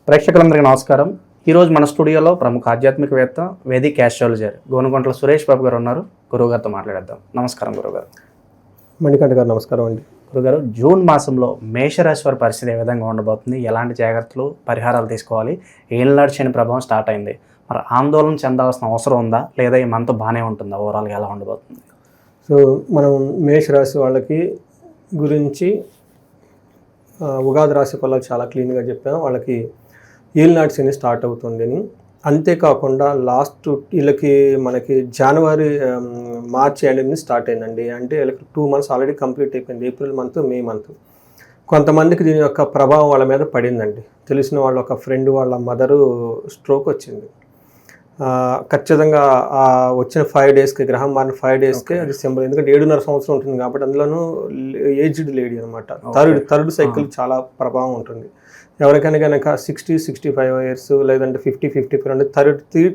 ప్రేక్షకులందరికీ నమస్కారం. ఈరోజు మన స్టూడియోలో ప్రముఖ ఆధ్యాత్మికవేత్త వేదిక్ ఆస్ట్రాలజర్ గోనుగుంట్ల సురేష్ బాబు గారు ఉన్నారు. గురువుగారితో మాట్లాడేద్దాం. నమస్కారం గురువుగారు. మణికంఠ గారు నమస్కారం అండి. గురుగారు, జూన్ మాసంలో మేషరాశి వారి పరిస్థితి ఏ విధంగా ఉండబోతుంది, ఎలాంటి జాగ్రత్తలు పరిహారాలు తీసుకోవాలి? ఏళ్ళనాడు శని ప్రభావం స్టార్ట్ అయింది, మరి ఆందోళన చెందాల్సిన అవసరం ఉందా లేదా ఈ మంత్ బాగానే ఉంటుందా? ఓవరాల్గా ఎలా ఉండబోతుంది? సో మనం మేషరాశి వాళ్ళకి గురించి ఉగాది రాశి ఫలాలు చాలా క్లీన్గా చెప్పాం. వాళ్ళకి ఏళ్ళనాటి శని స్టార్ట్ అవుతుందని, అంతేకాకుండా లాస్ట్ వీళ్ళకి మనకి జనవరి మార్చి ఎండింగ్ స్టార్ట్ అయిందండి. అంటే వీళ్ళకి 2 months ఆల్రెడీ కంప్లీట్ అయిపోయింది. April month, May month. కొంతమందికి దీని యొక్క ప్రభావం వాళ్ళ మీద పడిందండి. తెలిసిన వాళ్ళ ఒక ఫ్రెండ్ వాళ్ళ మదరు స్ట్రోక్ వచ్చింది. ఖచ్చితంగా వచ్చిన 5 daysకి, గ్రహం మారిన 5 daysకే అది సింబల్. ఎందుకంటే 7.5 సంవత్సరం ఉంటుంది కాబట్టి, అందులోనూ ఏజ్డ్ లేడీ అనమాట. థర్డ్ సైకిల్ చాలా ప్రభావం ఉంటుంది. ఎవరికైనా కనుక 60-65 years లేదంటే 50-55 అంటే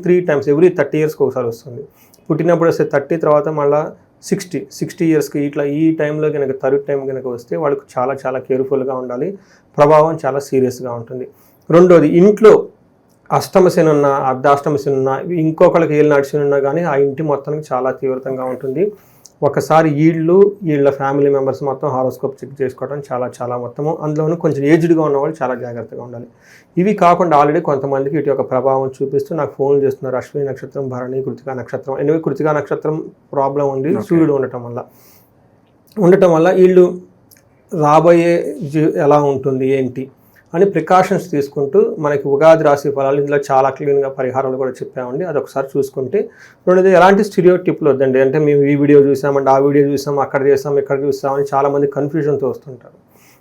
త్రీ టైమ్స్ ఎవ్రీ 30 yearsకి ఒకసారి వస్తుంది. పుట్టినప్పుడు వస్తే 30, తర్వాత మళ్ళీ 60 yearsకి ఇట్లా ఈ టైంలో కనుక థర్డ్ టైం కనుక వస్తే వాళ్ళకు చాలా చాలా కేర్ఫుల్గా ఉండాలి. ప్రభావం చాలా సీరియస్గా ఉంటుంది. రెండోది, ఇంట్లో అష్టమ శని ఉన్నా, అర్ధాష్టమ శని ఉన్నా, ఇంకొకరికి ఏళ్ళనాటి శని ఉన్నా కానీ ఆ ఇంటి మొత్తానికి చాలా తీవ్రంగా ఉంటుంది. ఒకసారి వీళ్ళ ఫ్యామిలీ మెంబర్స్ మొత్తం హారోస్కోప్ చెక్ చేసుకోవడం చాలా మొత్తము. అందులోనూ కొంచెం ఏజ్డ్గా ఉన్నవాళ్ళు చాలా జాగ్రత్తగా ఉండాలి. ఇవి కాకుండా ఆల్రెడీ కొంతమందికి ఇటు యొక్క ప్రభావం చూపిస్తూ నాకు ఫోన్లు చేస్తున్నారు. అశ్విని నక్షత్రం, భరణి, కృతికా నక్షత్రం. ఎనివే కృతికా నక్షత్రం ప్రాబ్లం ఉంది, సూర్యుడు ఉండటం వల్ల వీళ్ళు రాబోయే ఎలా ఉంటుంది ఏంటి అని ప్రికాషన్స్ తీసుకుంటూ మనకి ఉగాది రాశి ఫలాలు ఇందులో చాలా క్లీన్గా పరిహారాలు కూడా చెప్పామండి. అది ఒకసారి చూసుకుంటే. రెండోది, ఎలాంటి స్టీరియోటిప్లు వద్దండి. అంటే మేము ఈ వీడియో చూసామంటే ఆ వీడియో చూసాం, అక్కడ చేసాం, ఇక్కడ చూసామని చాలామంది కన్ఫ్యూజన్తో వస్తుంటారు.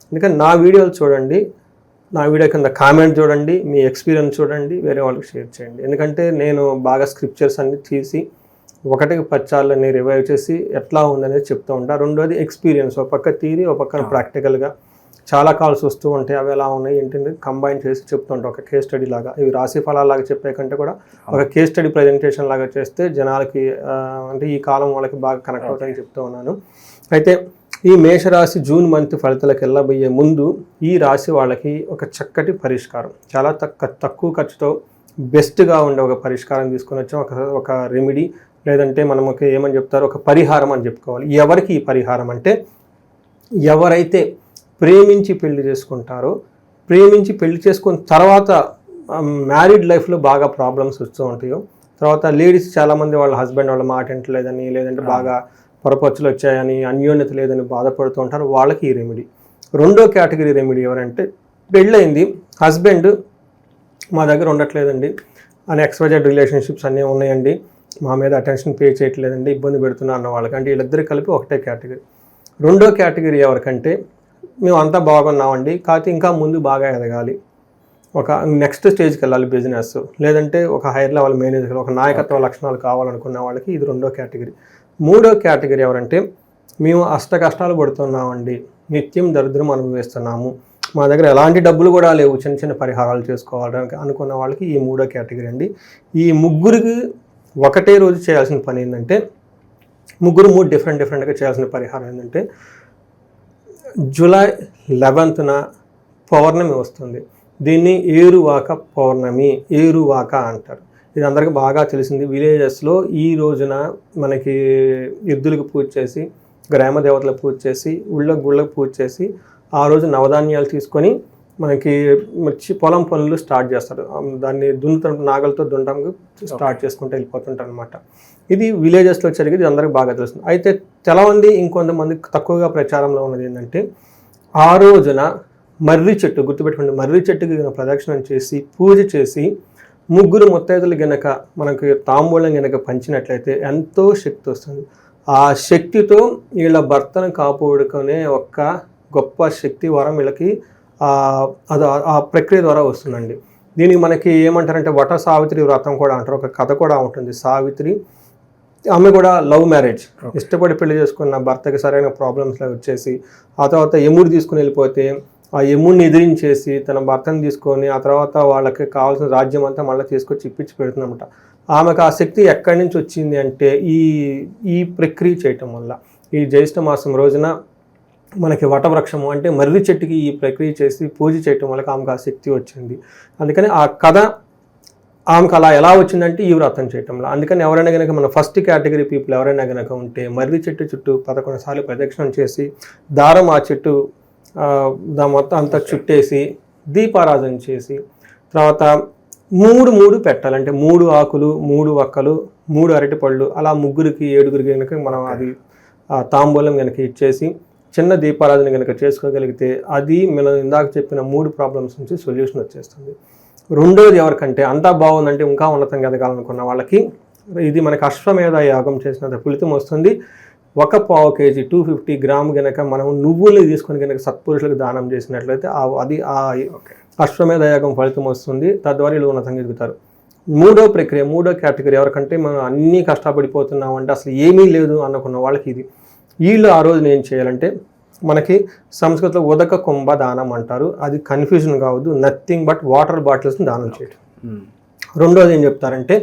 అందుకని నా వీడియోలు చూడండి, నా వీడియో కింద కామెంట్ చూడండి, మీ ఎక్స్పీరియన్స్ చూడండి, వేరే వాళ్ళకి షేర్ చేయండి. ఎందుకంటే నేను బాగా స్క్రిప్చర్స్ అన్ని తీసి ఒకటికి 10 సార్లు రివైవ్ చేసి ఎట్లా ఉందనేది చెప్తూ ఉంటాను. రెండోది ఎక్స్పీరియన్స్, ఒక పక్క థియరీ, ఒక పక్కన ప్రాక్టికల్గా చాలా కాల్స్ వస్తూ ఉంటాయి. అవి ఎలా ఉన్నాయి ఏంటంటే కంబైన్ చేసి చెప్తూ ఉంటాం. ఒక కేస్ స్టడీ లాగా, ఇవి రాశి ఫలాలాగా చెప్పే కంటే కూడా ఒక కేస్ స్టడీ ప్రజెంటేషన్ లాగా చేస్తే జనాలకి అంటే ఈ కాలం వాళ్ళకి బాగా కనెక్ట్ అవుతాయని చెప్తూ ఉన్నాను. అయితే ఈ మేషరాశి జూన్ మంత్ ఫలితాలకు వెళ్ళబోయే ముందు ఈ రాశి వాళ్ళకి ఒక చక్కటి పరిష్కారం, చాలా తక్కువ ఖర్చుతో బెస్ట్గా ఉండే ఒక పరిష్కారం తీసుకొని వచ్చాం. ఒక రెమెడీ, లేదంటే మనకి ఏమని చెప్తారు, ఒక పరిహారం అని చెప్పుకోవాలి. ఎవరికి ఈ పరిహారం అంటే, ఎవరైతే ప్రేమించి పెళ్లి చేసుకుంటారో, ప్రేమించి పెళ్లి చేసుకున్న తర్వాత మ్యారీడ్ లైఫ్లో బాగా ప్రాబ్లమ్స్ వస్తూ ఉంటాయో, తర్వాత లేడీస్ చాలామంది వాళ్ళ హస్బెండ్ వాళ్ళ మాట వింటలేదని, లేదంటే బాగా పొరపచ్చులు వచ్చాయని, అన్యోన్యత లేదని బాధపడుతూ ఉంటారు, వాళ్ళకి ఈ రెమెడీ. రెండో కేటగిరీ రెమెడీ ఎవరంటే, పెళ్ళయింది, హస్బెండ్ మా దగ్గర ఉండట్లేదండి అని, XYZ రిలేషన్షిప్స్ అన్నీ ఉన్నాయండి, మా మీద అటెన్షన్ పే చేయట్లేదండి, ఇబ్బంది పెడుతున్నా అన్న వాళ్ళకి, అంటే వీళ్ళిద్దరు కలిపి ఒకటే కేటగిరీ. రెండో కేటగిరీ ఎవరికంటే, మేము అంతా బాగున్నామండి, కాకపోతే ఇంకా ముందు బాగా ఎదగాలి, ఒక నెక్స్ట్ స్టేజ్కి వెళ్ళాలి బిజినెస్, లేదంటే ఒక హైయర్ లెవెల్ మేనేజర్, ఒక నాయకత్వ లక్షణాలు కావాలనుకున్న వాళ్ళకి ఇది రెండో కేటగిరీ. మూడో కేటగిరీ ఎవరంటే, మేము కష్టాలు పడుతున్నామండి, నిత్యం దరిద్రం అనుభవిస్తున్నాము, మా దగ్గర ఎలాంటి డబ్బులు కూడా లేవు, చిన్న పరిహారాలు చేసుకోవాలని అనుకున్న వాళ్ళకి ఈ మూడో కేటగిరీ అండి. ఈ ముగ్గురికి ఒకటే రోజు చేయాల్సిన పని ఏంటంటే, ముగ్గురు 3 డిఫరెంట్గా చేయాల్సిన పరిహారం ఏంటంటే, జూలై 11న పౌర్ణమి వస్తుంది. దీన్ని ఏరువాక పౌర్ణమి, ఏరువాక అంటారు. ఇది అందరికీ బాగా తెలిసింది. విలేజెస్లో ఈ రోజున మనకి ఎద్దులకు పూజ చేసి, గ్రామ దేవతలకు పూజ చేసి, గుళ్ళకు పూజ చేసి, ఆ రోజు నవధాన్యాలు తీసుకొని మనకి పొలం పనులు స్టార్ట్ చేస్తారు. దాన్ని నాగలతో దున్నడానికి స్టార్ట్ చేసుకుంటూ వెళ్ళిపోతుంటారు అనమాట. ఇది విలేజెస్లో జరిగేది, అందరికీ బాగా తెలుస్తుంది. అయితే తెలవంది ఇంకొంతమంది తక్కువగా ప్రచారంలో ఉన్నది ఏంటంటే, ఆ రోజున మర్రి చెట్టు, గుర్తుపెట్టుకోండి, మర్రి చెట్టుకి ప్రదక్షిణం చేసి పూజ చేసి ముగ్గురు ముత్తైదులు గనక మనకి తాంబూలం గనక పంచినట్లయితే ఎంతో శక్తి వస్తుంది. ఆ శక్తితో వీళ్ళ భర్తను కాపాడుకునే ఒక గొప్ప శక్తి వరం వీళ్ళకి అది ఆ ప్రక్రియ ద్వారా వస్తుందండి. దీనికి మనకి ఏమంటారంటే, వట సావిత్రి వ్రతం కూడా అంటారు. ఒక కథ కూడా ఉంటుంది. సావిత్రి ఆమె కూడా లవ్ మ్యారేజ్, ఇష్టపడి పెళ్లి చేసుకున్న భర్తకి సరైన ప్రాబ్లమ్స్ వచ్చేసి, ఆ తర్వాత యముడు తీసుకుని వెళ్ళిపోతే ఆ యముడిని ఎదిరించేసి తన భర్తను తీసుకొని, ఆ తర్వాత వాళ్ళకి కావాల్సిన రాజ్యం అంతా మళ్ళీ తీసుకొచ్చి ఇప్పించి పెడుతుందన్నమాట. ఆమెకు ఆ శక్తి ఎక్కడి నుంచి వచ్చింది అంటే, ఈ ప్రక్రియ చేయటం వల్ల. ఈ జ్యేష్ఠ మాసం రోజున మనకి వటవృక్షము అంటే మర్రి చెట్టుకి ఈ ప్రక్రియ చేసి పూజ చేయటం వల్ల ఆమెకు ఆ శక్తి వచ్చింది. అందుకని ఆ కథ ఆమెకు అలా ఎలా వచ్చిందంటే ఈ వ్రతం చేయటంలో. అందుకని ఎవరైనా కనుక మన ఫస్ట్ కేటగిరీ పీపుల్ ఎవరైనా కనుక ఉంటే మర్రి చెట్టు చుట్టూ 11 సార్లు ప్రదక్షిణం చేసి దారం ఆ చెట్టు దాని మొత్తం అంతా చుట్టేసి దీపారాధన చేసి తర్వాత 3 పెట్టాలి. అంటే 3 ఆకులు, 3 వక్కలు, 3 అరటిపళ్ళు అలా 3కి 7గురికి కనుక మనం అది తాంబూలం కనుక ఇచ్చేసి చిన్న దీపారాధన కనుక చేసుకోగలిగితే అది మనం ఇందాక చెప్పిన 3 ప్రాబ్లమ్స్ నుంచి సొల్యూషన్ వచ్చేస్తుంది. రెండోది ఎవరికంటే అంతా బాగుందంటే ఇంకా ఉన్నతంగా ఎదగాలనుకున్న వాళ్ళకి ఇది మనకి అశ్వమేధ యాగం చేసినంత ఫలితం వస్తుంది. 1 పావు కేజీ 250 గ్రామ్ కనుక మనం నువ్వులు తీసుకొని కనుక సత్పురుషులకు దానం చేసినట్లయితే అది ఆ అశ్వమేధ యాగం ఫలితం వస్తుంది. తద్వారా వీళ్ళు ఉన్నతంగా ఎదుగుతారు. మూడో కేటగిరీ ఎవరికంటే మనం అన్నీ కష్టపడిపోతున్నాం అంటే అసలు ఏమీ లేదు అనుకున్న వాళ్ళకి ఇది. వీళ్ళు ఆ రోజున ఏం చేయాలంటే మనకి సంస్కృతంలో ఉదక కుంభ దానం అంటారు. అది కన్ఫ్యూజన్ కావద్దు, నథింగ్ బట్ వాటర్ బాటిల్స్ని దానం చేయటం. రెండోది ఏం చెప్తారంటే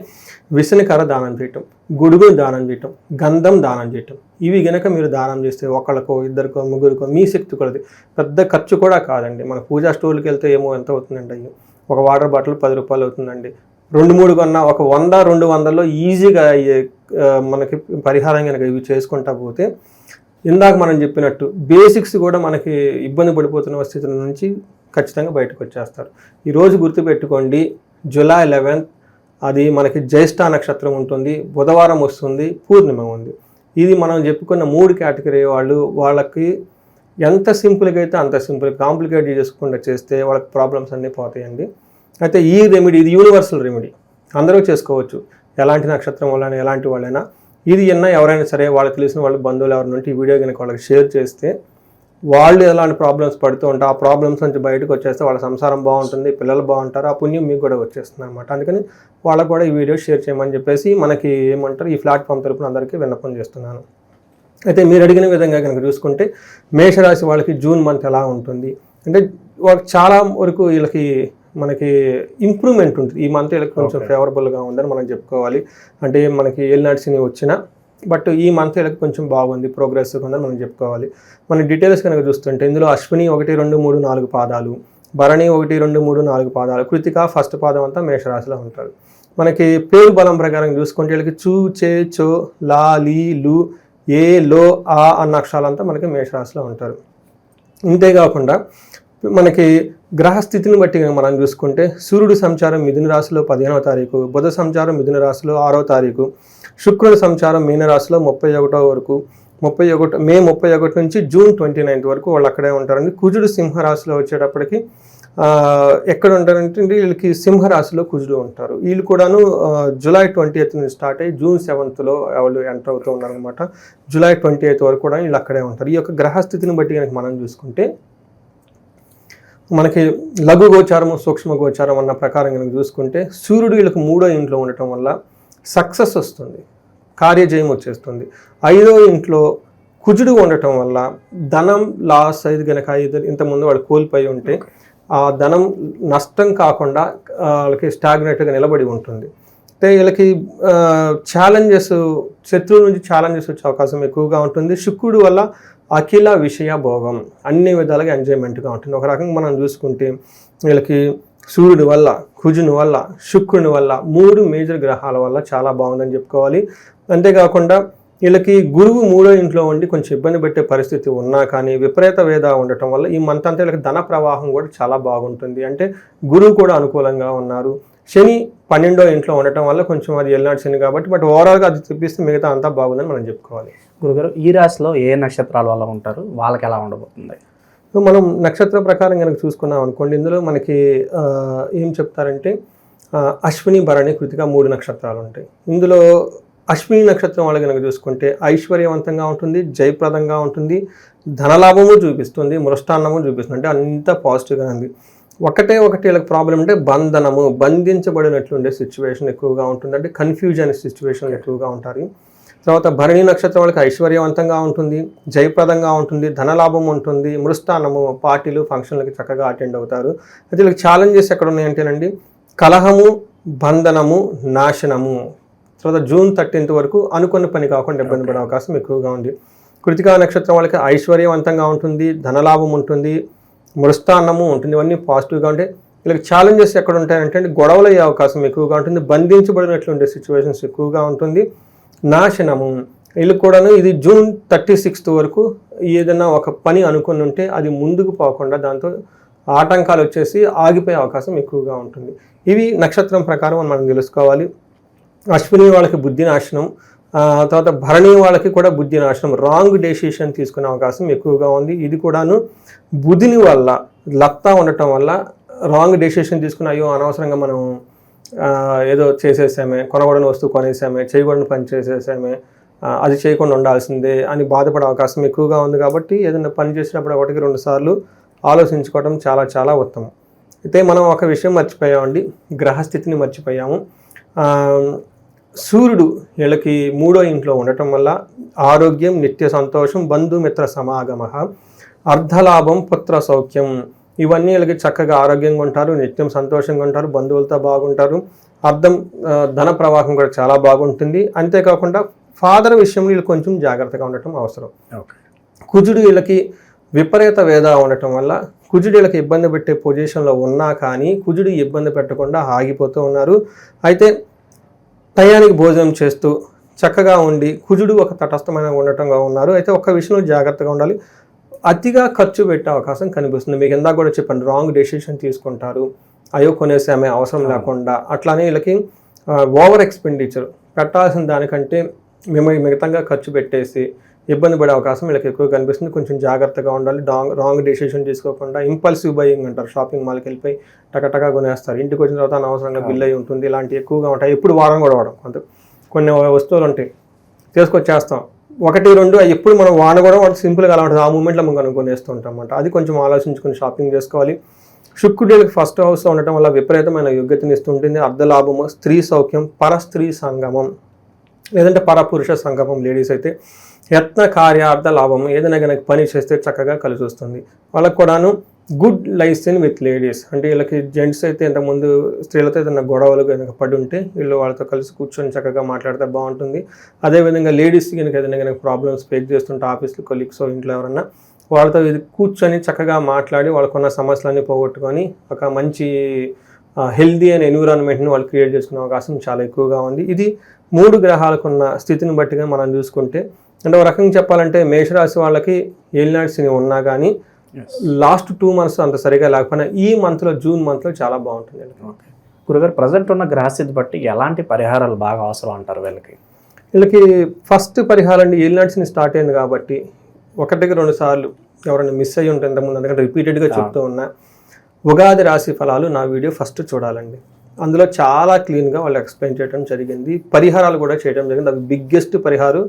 విసనకర దానం చేయటం, గుడుగును దానం చేయటం, గంధం దానం చేయటం. ఇవి గనక మీరు దానం చేస్తే ఒకళ్ళకో 2కో 3కో మీ శక్తి కొలది, పెద్ద ఖర్చు కూడా కాదండి. మన పూజా స్టోర్కి వెళ్తే ఎంత అవుతుందండి, అయ్యి ఒక వాటర్ బాటిల్ 10 రూపాయలు అవుతుందండి. 2-3 కొన్నా ఒక 100-200లో ఈజీగా అయ్యే మనకి పరిహారం కనుక ఇవి చేసుకుంటా పోతే ఇందాక మనం చెప్పినట్టు బేసిక్స్ కూడా మనకి ఇబ్బంది పడిపోతున్న స్థితుల నుంచి ఖచ్చితంగా బయటకు వచ్చేస్తారు. ఈరోజు గుర్తుపెట్టుకోండి, జూలై 11 అది మనకి జ్యేష్ఠ నక్షత్రం ఉంటుంది, బుధవారం వస్తుంది, పూర్ణిమ ఉంది. ఇది మనం చెప్పుకున్న 3 కేటగిరీ వాళ్ళకి ఎంత సింపుల్గా అయితే అంత సింపుల్, కాంప్లికేట్ చేసుకుండా చేస్తే వాళ్ళకి ప్రాబ్లమ్స్ అన్నీ పోతాయండి. అయితే ఈ రెమెడీ ఇది యూనివర్సల్ రెమెడీ, అందరూ చేసుకోవచ్చు. ఎలాంటి నక్షత్రం వాళ్ళైనా ఎలాంటి వాళ్ళైనా ఇది ఎవరైనా సరే వాళ్ళకి తెలిసిన వాళ్ళ బంధువులు ఎవరైనా ఉంటే ఈ వీడియో కనుక వాళ్ళకి షేర్ చేస్తే వాళ్ళు ఎలాంటి ప్రాబ్లమ్స్ పడుతూ ఉంటే ఆ ప్రాబ్లమ్స్ నుంచి బయటకు వచ్చేస్తే వాళ్ళ సంసారం బాగుంటుంది, పిల్లలు బాగుంటారు, ఆ పుణ్యం మీకు కూడా వచ్చేస్తుంది అనమాట. అందుకని వాళ్ళకు కూడా ఈ వీడియో షేర్ చేయమని చెప్పేసి మనకి ఏమంటారు ఈ ప్లాట్ఫామ్ తరపున అందరికీ విన్నపం చేస్తున్నాను. అయితే మీరు అడిగిన విధంగా కనుక చూసుకుంటే మేషరాశి వాళ్ళకి జూన్ మంత్ ఎలా ఉంటుంది అంటే చాలా వరకు వీళ్ళకి మనకి ఇంప్రూవ్మెంట్ ఉంటుంది. ఈ మంత్ వీళ్ళకి కొంచెం ఫేవరబుల్గా ఉందని మనం చెప్పుకోవాలి. అంటే మనకి ఏలినాడ్సిని వచ్చిన బట్ ఈ మంత్ వీళ్ళకి కొంచెం బాగుంది, ప్రోగ్రెసివ్ ఉందని మనం చెప్పుకోవాలి. మన డీటెయిల్స్ కనుక చూస్తుంటే ఇందులో అశ్విని 1, 2, 3, 4 పాదాలు, భరణి 1, 2, 3, 4 పాదాలు, కృతిక ఫస్ట్ పాదం అంతా మేషరాశిలో ఉంటారు. మనకి పేరు బలం ప్రకారం చూసుకుంటే వీళ్ళకి చూ, చే, చో, లా, లీ, లు, ఏ, లో, ఆ అన్న అక్షరాలంతా మనకి మేషరాశిలో ఉంటారు. ఇంతేకాకుండా మనకి గ్రహస్థితిని బట్టి మనం చూసుకుంటే సూర్యుడు సంచారం మిథున రాశిలో 15వ తారీఖు, బుధ సంచారం మిథున రాశిలో 6వ తారీఖు, శుక్రుడు సంచారం మీన రాశిలో 31వ వరకు, మే 31 నుంచి జూన్ 29 వరకు వాళ్ళు అక్కడే ఉంటారండి. కుజుడు సింహరాశిలో వచ్చేటప్పటికి ఎక్కడ ఉంటారంటే వీళ్ళకి సింహరాశిలో కుజుడు ఉంటారు. వీళ్ళు కూడాను జూలై 20th నుంచి స్టార్ట్ అయ్యి జూన్ 7th వాళ్ళు ఎంటర్ అవుతూ ఉన్నారనమాట. జూలై 28th వరకు కూడా వీళ్ళు అక్కడే ఉంటారు. ఈ యొక్క గ్రహస్థితిని బట్టి కనుక మనం చూసుకుంటే మనకి లఘు గోచారము సూక్ష్మ గోచారం అన్న ప్రకారం కనుక చూసుకుంటే సూర్యుడు వీళ్ళకి 3వ ఇంట్లో ఉండటం వల్ల సక్సెస్ వస్తుంది, కార్యజయం వచ్చేస్తుంది. 5వ ఇంట్లో కుజుడు ఉండటం వల్ల ధనం లాస్ అయ్యేది కనుక ఇంతకుముందు వాళ్ళు కోల్పోయి ఉంటే ఆ ధనం నష్టం కాకుండా వాళ్ళకి స్టాగ్నేట్గా నిలబడి ఉంటుంది. అంటే వీళ్ళకి ఛాలెంజెస్, శత్రువుల నుంచి ఛాలెంజెస్ వచ్చే అవకాశం ఎక్కువగా ఉంటుంది. శుక్రుడు వల్ల అఖిల విషయ భోగం, అన్ని విధాలుగా ఎంజాయ్మెంట్గా ఉంటుంది. ఒక రకంగా మనం చూసుకుంటే వీళ్ళకి సూర్యుడి వల్ల, కుజుని వల్ల, శుక్రుని వల్ల 3 మేజర్ గ్రహాల వల్ల చాలా బాగుందని చెప్పుకోవాలి. అంతేకాకుండా వీళ్ళకి గురువు 3వ ఇంట్లో ఉండి కొంచెం ఇబ్బంది పెట్టే పరిస్థితి ఉన్నా కానీ విపరీత వేద ఉండటం వల్ల ఈ మంత్ అంతా వీళ్ళకి ధన ప్రవాహం కూడా చాలా బాగుంటుంది. అంటే గురువు కూడా అనుకూలంగా ఉన్నారు. శని 12వ ఇంట్లో ఉండటం వల్ల కొంచెం అది ఎల్నాడు శని కాబట్టి బట్ ఓవరాల్గా అది చూపిస్తే మిగతా అంతా బాగుందని మనం చెప్పుకోవాలి. గురుగారు ఈ రాశిలో ఏ నక్షత్రాల వల్ల ఉంటారు, వాళ్ళకి ఎలా ఉండబోతుంది? మనం నక్షత్ర ప్రకారం కనుక చూసుకున్నాం అనుకోండి, ఇందులో మనకి ఏం చెప్తారంటే అశ్విని, భరణి, కృతిక 3 నక్షత్రాలు ఉంటాయి. ఇందులో అశ్విని నక్షత్రం వాళ్ళు కనుక చూసుకుంటే ఐశ్వర్యవంతంగా ఉంటుంది, జయప్రదంగా ఉంటుంది, ధనలాభము చూపిస్తుంది, మృష్టాన్నము చూపిస్తుంది. అంటే అంత పాజిటివ్గా ఉంది. ఒకటి వీళ్ళకి ప్రాబ్లం అంటే బంధనము, బంధించబడినట్లు ఉండే సిచ్యువేషన్ ఎక్కువగా ఉంటుంది. అంటే కన్ఫ్యూజన్ సిచ్యువేషన్ ఎక్కువగా ఉంటారు. తర్వాత భరణి నక్షత్రం వాళ్ళకి ఐశ్వర్యవంతంగా ఉంటుంది, జయప్రదంగా ఉంటుంది, ధనలాభం ఉంటుంది, మృష్టాన్నము, పార్టీలు, ఫంక్షన్లకి చక్కగా అటెండ్ అవుతారు. అయితే వీళ్ళకి ఛాలెంజెస్ ఎక్కడ ఉన్నాయంటేనండి కలహము, బంధనము, నాశనము. తర్వాత జూన్ 13th వరకు అనుకున్న పని కాకుండా ఇబ్బంది పడే అవకాశం ఎక్కువగా ఉంది. కృతికా నక్షత్రం వాళ్ళకి ఐశ్వర్యవంతంగా ఉంటుంది, ధనలాభం ఉంటుంది, మృష్టాన్నము ఉంటుంది. ఇవన్నీ పాజిటివ్గా ఉంటాయి. వీళ్ళకి ఛాలెంజెస్ ఎక్కడ ఉంటాయంటే గొడవలు అయ్యే అవకాశం ఎక్కువగా ఉంటుంది, బంధించబడినట్లుండే సిచ్యువేషన్స్ ఎక్కువగా ఉంటుంది, నాశనము. వీళ్ళు కూడాను ఇది జూన్ 36 వరకు ఏదైనా ఒక పని అనుకుని ఉంటే అది ముందుకు పోకుండా దాంతో ఆటంకాలు వచ్చేసి ఆగిపోయే అవకాశం ఎక్కువగా ఉంటుంది. ఇవి నక్షత్రం ప్రకారం మనం తెలుసుకోవాలి. అశ్విని వాళ్ళకి బుద్ధి నాశనం, తర్వాత భరణి వాళ్ళకి కూడా బుద్ధి నాశనం, రాంగ్ డెసిషన్ తీసుకునే అవకాశం ఎక్కువగా ఉంది. ఇది కూడాను బుధిని వల్ల లప్తా ఉండటం వల్ల రాంగ్ డెసిషన్ తీసుకుని అయ్యో అనవసరంగా మనం ఏదో చేసేసామే, కొనకూడని వస్తువు కొనేసామే, చేయకూడని పని చేసేసామే, అది చేయకుండా ఉండాల్సిందే అని బాధపడే అవకాశం ఎక్కువగా ఉంది. కాబట్టి ఏదైనా పని చేసినప్పుడు 1-2 సార్లు ఆలోచించుకోవడం చాలా చాలా ఉత్తమం. అయితే మనం ఒక విషయం మర్చిపోయామండి, గ్రహస్థితిని మర్చిపోయాము. సూర్యుడు వీళ్ళకి 3వ ఇంట్లో ఉండటం వల్ల ఆరోగ్యం, నిత్య సంతోషం, బంధుమిత్ర సమాగమ, అర్ధలాభం, పుత్ర సౌఖ్యం, ఇవన్నీ వీళ్ళకి చక్కగా ఆరోగ్యంగా ఉంటారు, నిత్యం సంతోషంగా ఉంటారు, బంధువులతో బాగుంటారు, ధన ప్రవాహం కూడా చాలా బాగుంటుంది. అంతేకాకుండా ఫాదర్ విషయంలో వీళ్ళు కొంచెం జాగ్రత్తగా ఉండటం అవసరం. కుజుడు వీళ్ళకి విపరీత వేద ఉండటం వల్ల కుజుడు వీళ్ళకి ఇబ్బంది పెట్టే పొజిషన్లో ఉన్నా కానీ కుజుడు ఇబ్బంది పెట్టకుండా ఆగిపోతూ ఉన్నారు. అయితే టయానికి భోజనం చేస్తూ చక్కగా ఉండి కుజుడు ఒక తటస్థమైన ఉండటంగా ఉన్నారు. అయితే ఒక్క విషయంలో జాగ్రత్తగా ఉండాలి, అతిగా ఖర్చు పెట్టే అవకాశం కనిపిస్తుంది. మీకు ఇందాక కూడా చెప్పండి, రాంగ్ డెసిషన్ తీసుకుంటారు, అయ్యో కొనేసామే అవసరం లేకుండా. అట్లానే వీళ్ళకి ఓవర్ ఎక్స్పెండిచర్, పెట్టాల్సిన దానికంటే మిగతాగా ఖర్చు పెట్టేసి ఇబ్బంది పడే అవకాశం వీళ్ళకి ఎక్కువ కనిపిస్తుంది. కొంచెం జాగ్రత్తగా ఉండాలి, రాంగ్ డెసిషన్ తీసుకోకుండా. ఇంపల్సివ్ బయింగ్ అంటారు, షాపింగ్ మాల్కి వెళ్ళిపోయి టకటగా కొనేస్తారు, ఇంటికి వచ్చిన తర్వాత అనవసరంగా బిల్ అయి ఉంటుంది. ఇలాంటివి ఎక్కువగా ఉంటాయి. ఎప్పుడు వారం కూడా వాడడం, కొన్ని వస్తువులు ఉంటాయి తీసుకొచ్చేస్తాం, 1-2 ఎప్పుడు మనం వాడకూడదు, వాడు సింపుల్గా అలా ఉంటుంది, ఆ మూమెంట్లో మనం కొనేస్తూ ఉంటాం అన్నమాట. అది కొంచెం ఆలోచించుకొని షాపింగ్ చేసుకోవాలి. శుక్రుడికి ఫస్ట్ హౌస్లో ఉండటం వల్ల విపరీతమైన యోగ్యతని ఇస్తుంటుంది, అర్ధలాభము, స్త్రీ సౌఖ్యం, పరస్త్రీ సంగమం లేదంటే పరపురుష సంగమం. లేడీస్ అయితే యత్న కార్యార్థ లాభము, ఏదైనా కనుక పని చేస్తే చక్కగా కలిసి వస్తుంది. వాళ్ళకు కూడాను గుడ్ లైసెన్ విత్ లేడీస్, అంటే వీళ్ళకి జెంట్స్ అయితే ఇంతకుముందు స్త్రీలతో ఏదైనా గొడవలు కనుక పడి ఉంటే వీళ్ళు వాళ్ళతో కలిసి కూర్చొని చక్కగా మాట్లాడితే బాగుంటుంది. అదేవిధంగా లేడీస్ కనుక ఏదైనా కనుక ప్రాబ్లమ్స్ ఫేస్ చేస్తుంటే ఆఫీస్లో కొలీగ్స్ ఇంట్లో ఎవరన్నా వాళ్ళతో ఇది కూర్చొని చక్కగా మాట్లాడి వాళ్ళకున్న సమస్యలన్నీ పోగొట్టుకొని ఒక మంచి హెల్దీ అండ్ ఎన్విరాన్మెంట్ని వాళ్ళు క్రియేట్ చేసుకునే అవకాశం చాలా ఎక్కువగా ఉంది. ఇది 3 గ్రహాలకున్న స్థితిని బట్టిగా మనం చూసుకుంటే, అంటే ఒక రకంగా చెప్పాలంటే మేషరాశి వాళ్ళకి ఏలినాటి శని ఉన్నా కానీ లాస్ట్ 2 months అంత సరిగా లేకపోయినా ఈ మంత్లో జూన్ మంత్లో చాలా బాగుంటుంది. గురుగారు, ప్రజెంట్ ఉన్న గ్రహస్థితి బట్టి ఎలాంటి పరిహారాలు బాగా అవసరం అంటారు వీళ్ళకి? ఫస్ట్ పరిహారం అండి, ఏలినాటి శని స్టార్ట్ అయింది కాబట్టి 1-2 సార్లు ఎవరైనా మిస్ అయ్యి ఉంటే ఇంతకుముందు, అందుకంటే రిపీటెడ్గా చెప్తూ ఉన్నా, ఉగాది రాశి ఫలాలు నా వీడియో ఫస్ట్ చూడాలండి. అందులో చాలా క్లీన్గా వాళ్ళు ఎక్స్ప్లెయిన్ చేయడం జరిగింది, పరిహారాలు కూడా చేయడం జరిగింది. అది బిగ్గెస్ట్ పరిహారం.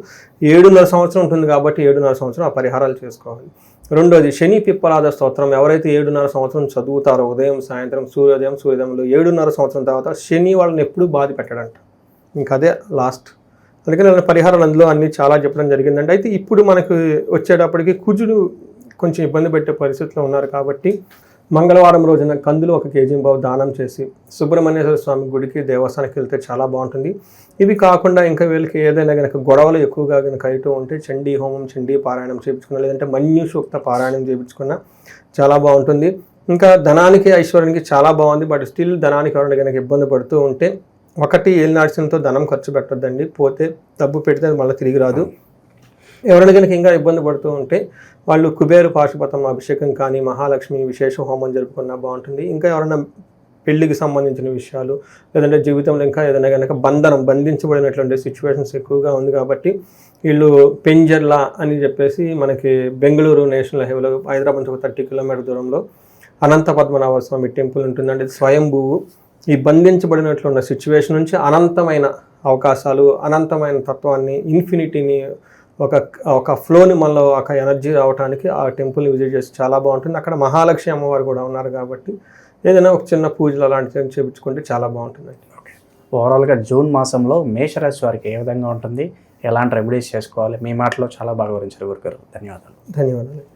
7.5 సంవత్సరం ఉంటుంది కాబట్టి 7.5 సంవత్సరం ఆ పరిహారాలు చేసుకోవాలి. రెండోది శని పిప్పలాద స్తోత్రం, ఎవరైతే 7.5 సంవత్సరం చదువుతారో ఉదయం సాయంత్రం సూర్యోదయంలో 7.5 సంవత్సరం తర్వాత శని వాళ్ళని ఎప్పుడూ బాధ పెట్టడంట, ఇంకా అదే లాస్ట్. అందుకని వాళ్ళ పరిహారాలు అందులో అన్నీ చాలా చెప్పడం జరిగిందండి. అయితే ఇప్పుడు మనకు వచ్చేటప్పటికి కుజుడు కొంచెం ఇబ్బంది పెట్టే పరిస్థితిలో ఉన్నారు కాబట్టి మంగళవారం రోజున కందులు 1 kg దానం చేసి సుబ్రహ్మణ్యేశ్వర స్వామి గుడికి దేవస్థానానికి వెళ్తే చాలా బాగుంటుంది. ఇవి కాకుండా ఇంకా వీళ్ళకి ఏదైనా కనుక గొడవలు ఎక్కువగా కనుక అయితూ ఉంటే చండీ హోమం, చండీ పారాయణం చేయించుకున్నా, లేదంటే మన్యు సూక్త పారాయణం చేయించుకున్నా చాలా బాగుంటుంది. ఇంకా ధనానికి ఐశ్వర్యానికి చాలా బాగుంది. బట్ స్టిల్ ధనానికి ఎవరైనా కనుక ఇబ్బంది పడుతూ ఉంటే, ఒకటి ఏలినాటి శనితో ధనం ఖర్చు పెట్టొద్దండి, పోతే డబ్బు పెడితే మళ్ళీ తిరిగి రాదు. ఎవరైనా కనుక ఇంకా ఇబ్బంది పడుతూ ఉంటే వాళ్ళు కుబేరు పాశుపతం అభిషేకం కానీ మహాలక్ష్మి విశేష హోమం జరుపుకున్నా బాగుంటుంది. ఇంకా ఎవరైనా పెళ్లికి సంబంధించిన విషయాలు, లేదంటే జీవితంలో ఇంకా ఏదైనా కనుక బంధించబడినటువంటి సిచ్యువేషన్స్ ఎక్కువగా ఉంది కాబట్టి వీళ్ళు పెంజర్లా అని చెప్పేసి మనకి బెంగళూరు నేషనల్ హైవేలో హైదరాబాద్ నుంచి ఒక 30 కిలోమీటర్ దూరంలో అనంత పద్మనాభ స్వామి టెంపుల్ ఉంటుందండి. ఇది స్వయంభూవు. ఈ బంధించబడినట్లున్న సిచ్యువేషన్ నుంచి అనంతమైన అవకాశాలు, అనంతమైన తత్వాన్ని, ఇన్ఫినిటీని, ఒక ఫ్లోని మనలో ఒక ఎనర్జీ రావడానికి ఆ టెంపుల్ని విజిట్ చేసి చాలా బాగుంటుంది. అక్కడ మహాలక్ష్మి అమ్మవారు కూడా ఉన్నారు కాబట్టి ఏదైనా ఒక చిన్న పూజలు అలాంటివి చేయించుకుంటే చాలా బాగుంటుందండి. ఓవరాల్గా జూన్ మాసంలో మేషరాశి వారికి ఏ విధంగా ఉంటుంది, ఎలాంటి రెమెడీస్ చేసుకోవాలి, మీ మాటలో చాలా బాగా వివరించారు గురుగారు. ధన్యవాదాలు.